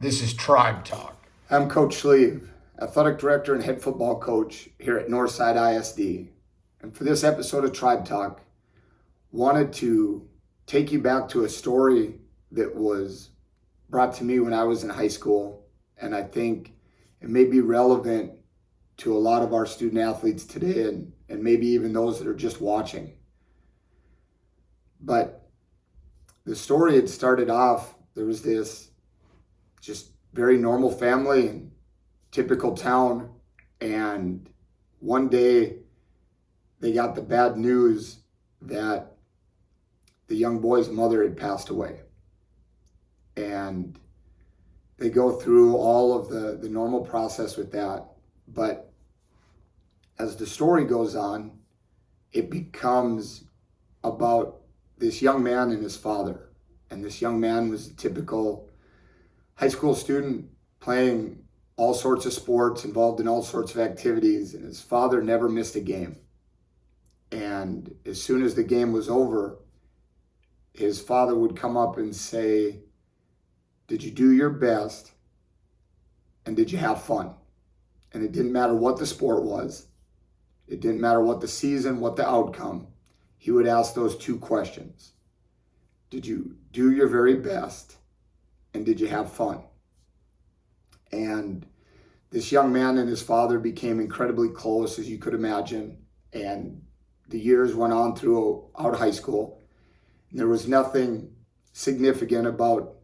This is Tribe Talk. I'm Coach Sleeve, Athletic Director and Head Football Coach here at Northside ISD. And for this episode of Tribe Talk, wanted to take you back to a story that was brought to me when I was in high school. And I think it may be relevant to a lot of our student athletes today and maybe even those that are just watching. But the story had started off, there was this just very normal family and typical town, and one day they got the bad news that the young boy's mother had passed away. And they go through all of the normal process with that. But as the story goes on, it becomes about this young man and his father. And this young man was a typical high school student playing all sorts of sports, involved in all sorts of activities, and his father never missed a game. And as soon as the game was over, his father would come up and say, "Did you do your best? And did you have fun?" And it didn't matter what the sport was. It didn't matter what the season, what the outcome. He would ask those two questions. Did you do your very best? And did you have fun? And this young man and his father became incredibly close, as you could imagine. And the years went on throughout high school. And there was nothing significant about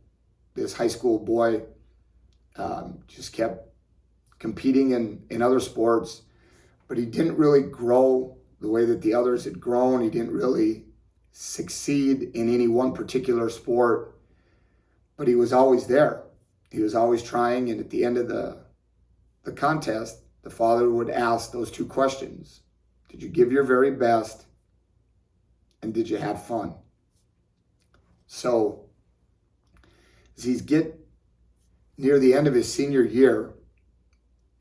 this high school boy. Just kept competing in other sports, but he didn't really grow the way that the others had grown. He didn't really succeed in any one particular sport, but he was always there. He was always trying, and at the end of the contest, the father would ask those two questions. Did you give your very best? And did you have fun? So as he's get near the end of his senior year,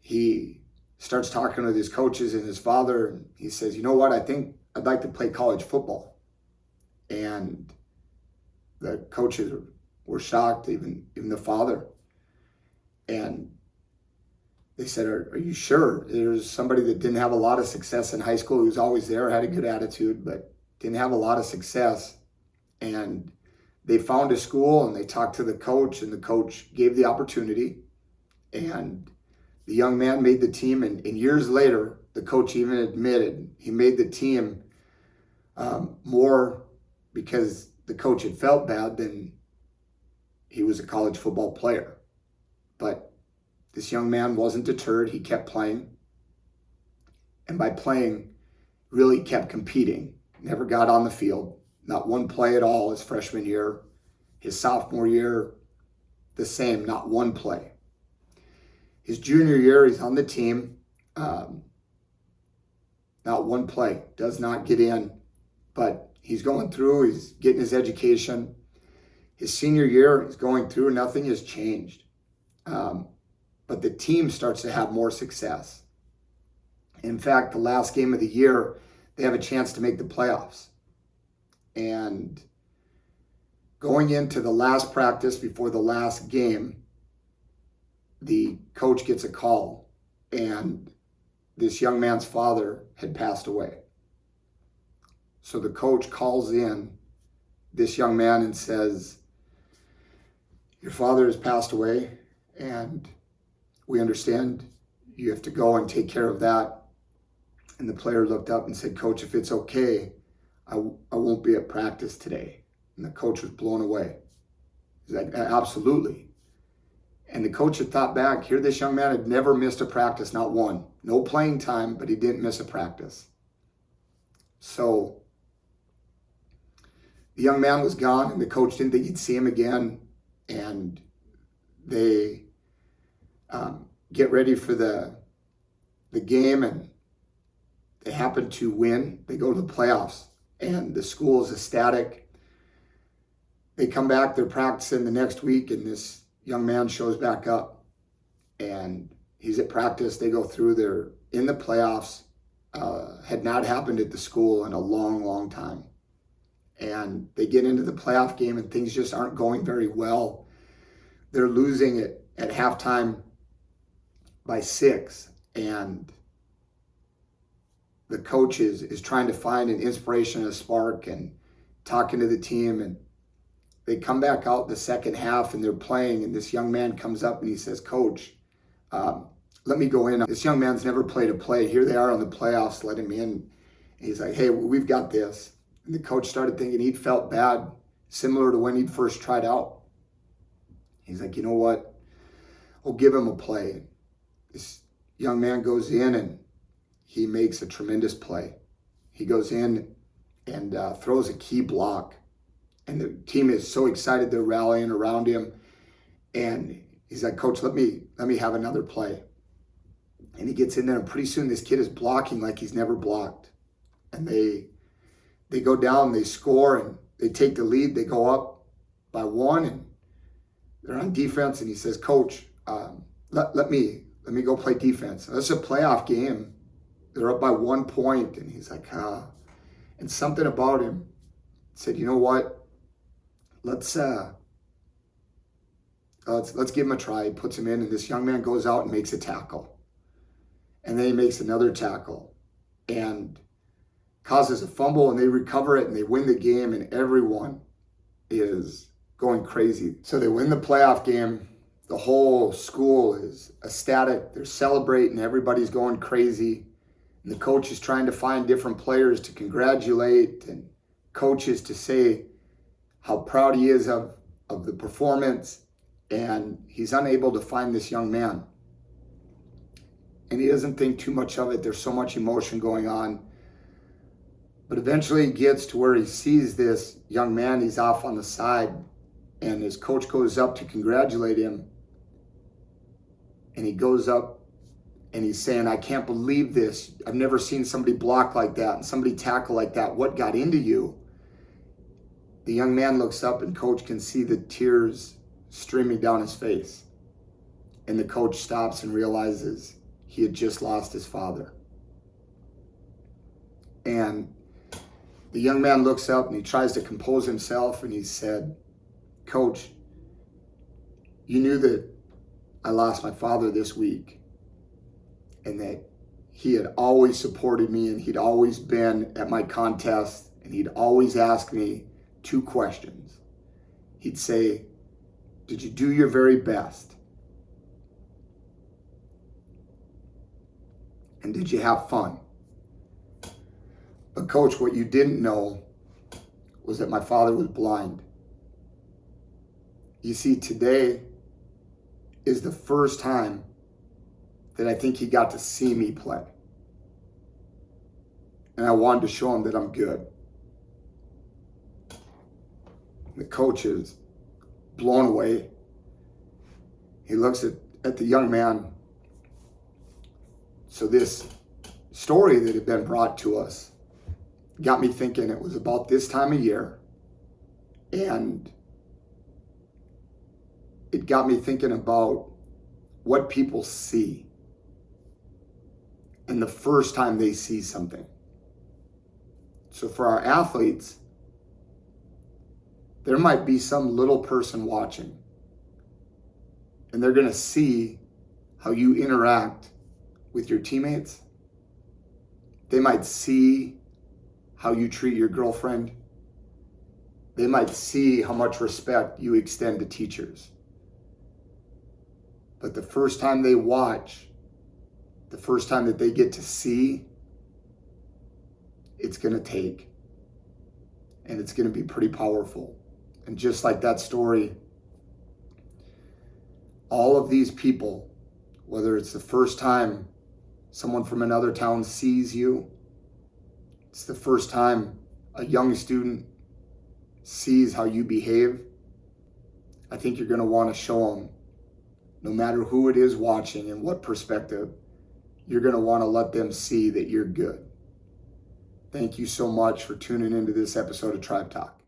he starts talking with his coaches and his father, and he says, "You know what, I think I'd like to play college football." And the coaches were shocked, even the father. And they said, are you sure? There's somebody that didn't have a lot of success in high school. He was always there, had a good attitude, but didn't have a lot of success. And they found a school and they talked to the coach, and the coach gave the opportunity. And the young man made the team. And years later, the coach even admitted he made the team more because the coach had felt bad than he was a college football player. But this young man wasn't deterred. He kept playing. And by playing, really kept competing. Never got on the field. Not one play at all his freshman year. His sophomore year, the same, not one play. His junior year, he's on the team. Not one play. Does not get in. But he's going through. He's getting his education. His senior year, he's going through. Nothing has changed. But the team starts to have more success. In fact, the last game of the year, they have a chance to make the playoffs. And going into the last practice before the last game, the coach gets a call, and this young man's father had passed away. So the coach calls in this young man and says, "Your father has passed away, and we understand you have to go and take care of that." And the player looked up and said, "Coach, if it's okay, I won't be at practice today." And the coach was blown away. He's like, "Absolutely." And the coach had thought back, here this young man had never missed a practice, not one. No playing time, but he didn't miss a practice. So the young man was gone, and the coach didn't think he'd see him again. And they get ready for the game, and they happen to win. They go to the playoffs, and the school is ecstatic. They come back, they're practicing the next week, and this young man shows back up, and he's at practice. They go through, they're in the playoffs. Had not happened at the school in a long, long time. And they get into the playoff game, and things just aren't going very well. they're losing it at halftime by 6, and the coach is trying to find an inspiration, a spark, and talking to the team. And they come back out the second half and they're playing, and this young man comes up and he says, "Coach, let me go in." This young man's never played a play. Here they are on the playoffs, let him in. And he's like, "Hey, we've got this." And the coach started thinking he'd felt bad, similar to when he'd first tried out. He's like, "You know what? I'll give him a play." This young man goes in and he makes a tremendous play. He goes in and throws a key block. And the team is so excited, they're rallying around him. And he's like, "Coach, let me have another play." And he gets in there, and pretty soon this kid is blocking like he's never blocked. And they go down, they score, and they take the lead. They go up by 1, and they're on defense. And he says, "Coach, let me go play defense." That's a playoff game. They're up by 1 point, and he's like, And something about him said, "You know what? Let's give him a try." He puts him in, and this young man goes out and makes a tackle. And then he makes another tackle and causes a fumble, and they recover it, and they win the game, and everyone is going crazy. So they win the playoff game. The whole school is ecstatic. They're celebrating. Everybody's going crazy. And the coach is trying to find different players to congratulate and coaches to say how proud he is of the performance. And he's unable to find this young man. And he doesn't think too much of it. There's so much emotion going on. But eventually he gets to where he sees this young man. He's off on the side. And his coach goes up to congratulate him. And he goes up and he's saying, "I can't believe this. I've never seen somebody block like that and somebody tackle like that. What got into you?" The young man looks up, and coach can see the tears streaming down his face. And the coach stops and realizes he had just lost his father. And the young man looks up and he tries to compose himself, and he said, "Coach, you knew that I lost my father this week, and that he had always supported me, and he'd always been at my contests, and he'd always ask me 2 questions. He'd say, 'Did you do your very best? And did you have fun?' But coach, what you didn't know was that my father was blind." You see, today is the first time that I think he got to see me play. And I wanted to show him that I'm good. The coach is blown away. He looks at the young man. So this story that had been brought to us got me thinking it was about this time of year. And it got me thinking about what people see and the first time they see something. So for our athletes, there might be some little person watching, and they're going to see how you interact with your teammates. They might see how you treat your girlfriend. They might see how much respect you extend to teachers. But the first time they watch, the first time that they get to see, it's going to take. And it's going to be pretty powerful. And just like that story, all of these people, whether it's the first time someone from another town sees you, it's the first time a young student sees how you behave, I think you're going to want to show them, no matter who it is watching and what perspective, you're going to want to let them see that you're good. Thank you so much for tuning into this episode of Tribe Talk.